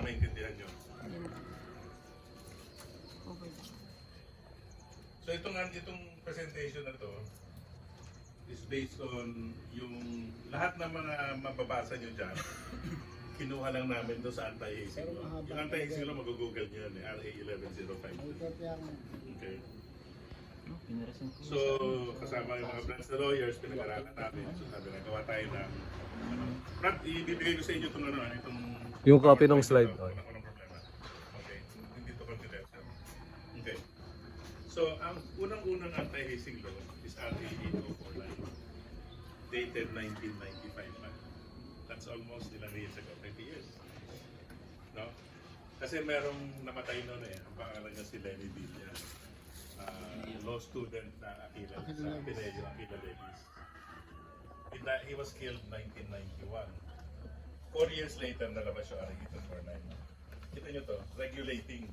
maintindihan nyo. So itong presentation na to is based on yung lahat ng mga mababasa nyo dyan. Kinuha lang namin doon sa anti-hazing law. Yung anti-hazing law, mag-google nyo yun, RA 1105. Okay. So, kasama yung mga friends na lawyers, pinag-aralan namin. So, sabi na, gawa tayo na, Brad, ibibigay ko sa inyo itong itong... Yung copy ng slide. Walang problema. Okay, hindi ito confidential. Okay. So, ang unang-unang anti-hazing law is RA 8049, dated 1995 na. That's almost ilang years ago, 30 years. No? Kasi merong namatay noon ang pangalan niya si Lenny Villa. Law student na Aquila sa Pinello, Aquila Levis. He was killed 1991. 4 years later, nalabas yung RA 8249. Kita nyo to, regulating